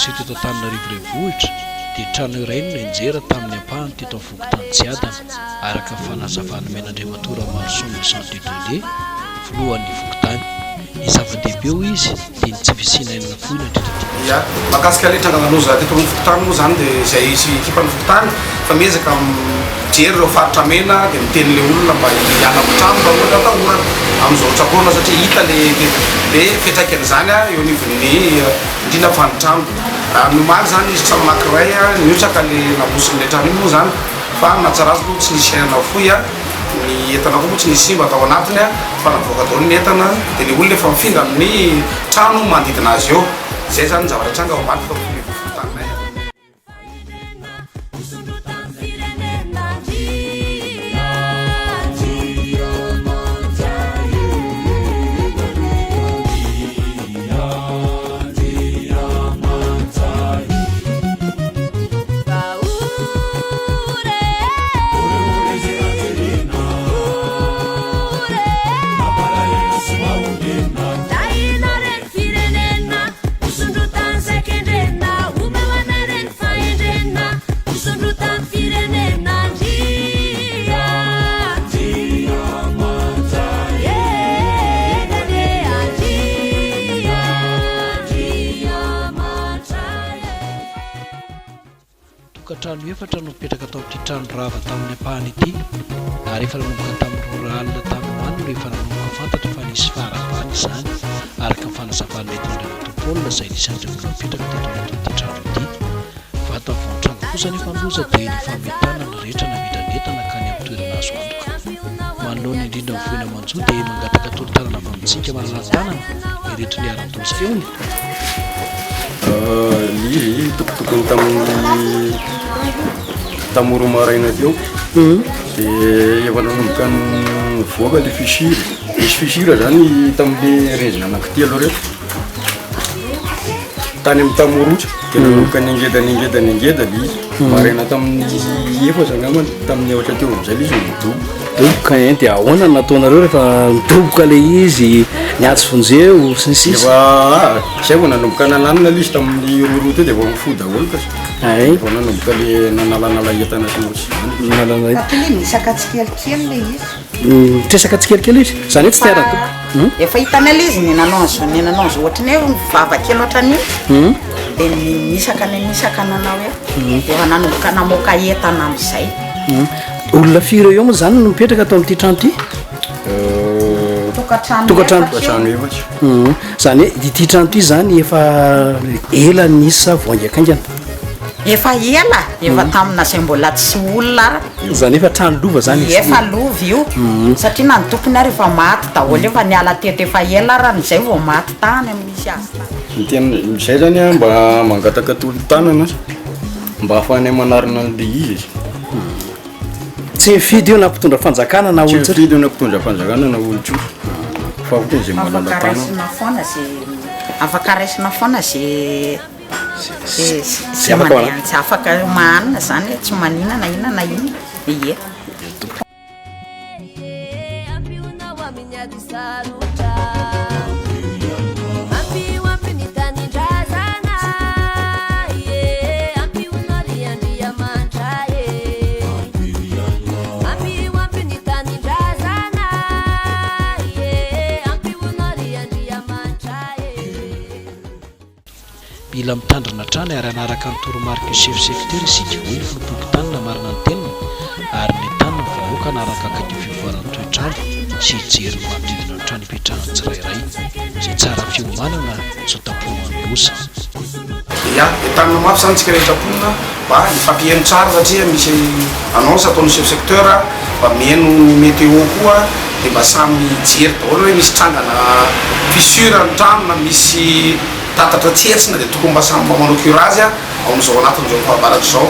sy teto Antananarivo renivohitra dia trano iray no enjera tamin'ny ampahany teto amin'ny Fokontany Tsiadana araka ny fanazavana men'Andriamatora Marson Santé Dondé filohan'ny Fokontany. Ny zava-dehibe io izy dia ny tsy fisinainana foana ya makasika le tranganoza teto amin'ny Fokontany moa zany dia izay sy ekipan'ny Fokontany fa miezaka mijery ireo faritra mena dia miteny le olona mba hiala trano mba olona atahorana amin'izao tsakorana satria hita le fitraikany zany eo anivon'ny indrindra fanitrano. Nomaly zany izy samy makiray niotraka le nabosin'le trano iny moa zany fa natsara azy moa tsy nisy ainana foy ny entana koa moa tsy nisy simba atao anatiny fa navoaka daholo ny entana dia le olona efa mifindra amin'ny trano manodidina azy eo. Zay zany zavatra tranga ao ambany fitaovana Fokontany. Trano efatra no mipetraka tao amin'ity trano rava tamin'ny ampahany ity ary efa nanomboka tamin'ny roralina tamin'ny ano rehefa nanomboka fantatra fa nisy faharavany izany araka ny fanazavana eton'ilay metropolina izay nisy andremona mipetraka teto anatin'ity trano ity. Vata voantranga kosa nefa loza dia ny fametana ny rehetra namidranetana ka ny amin'ny toerana azo antoka. Manoloana indrindra ny voina manjo dia mangataka tolotanana avy amintsika malalan-tanana irehetra ny aran-toza feony. Izy tokotokony tamin'ny tamoro maraina teo dia efa nanomboka nivoaka le fisira. Misy fisira zany tamin'le renzina anankitelo reto tany amin'ny tamorotra dia nanomboka ningeda le izy maraina tamin'ny efatra angambany tamin'ny efatra teo amin'izay le izy midoboka. Doboka dia ahoana nataonareo rehefa midoboka le izy niatsy vonjeo sy ny sisa? Zay vao nanomboka nananana le izy tamin'ny roroa teo dia vao mifoha daholo ka vao nanomboka le nanalanala entana sy ny misaka tsikelikely le izy. Tresaka tsikelikely izy zany hoe tsy tiarako efa hitana le izy ny nanonzo ohatrany hoe mivavakely ohatrany dia nisaka nanao hoe efa nanomboka namoaka entana amin'izay. Olona firy eo moa zany no mipetraka atao amin'ity trano ity? Tokantrano efatra. Zany hoe ity trano ity zany efa ela nisy sa voangy-akaingana? Efa ela efa tamina izay mbola tsy olona ara. Zany efa trano lova zany izy? Efa lova io satria na ny tompony ary efa maty daholo efa niala teto efa ela ara n'izay vao maty tany amin'isy azy. Izay zany mba mangataka tolo-tanana mba ahafahany manarina an'le izy. Tsy mifidy io na mpitondra fanjakana na olon-tsotra? Tsy mifidy io na mpitondra fanjakana na olon-tsotra fa ohatra izay malala tana. Afaka raisina foana zay tsy mandeha tsy afaka mahanina zany tsy maninana inana iny ie. Mila mitandrina trano ary anaraka ny toromarika chef secteur isika hoe Fokontany namarina ny teniny ary ny tanina vahoaka anaraka akaiky fivoaran'ny toetrano sy hijery manodidina ny trano ipetrahany tsirairay izay tsara fiomanana zao tapohan'ny losa. Ya entanina mafy zany tsika rehetra ponina mba hifampiheno tsara satria misy annonce ataon'ny chef secteur mba mihaino météo koa dia mba samy jery daholo hoe misy trangana fissure ny trano na misy tatatra tsetsina dia tokony mba samy mba manao curazy ao amin'izao anatin'izao fahavaratra izao.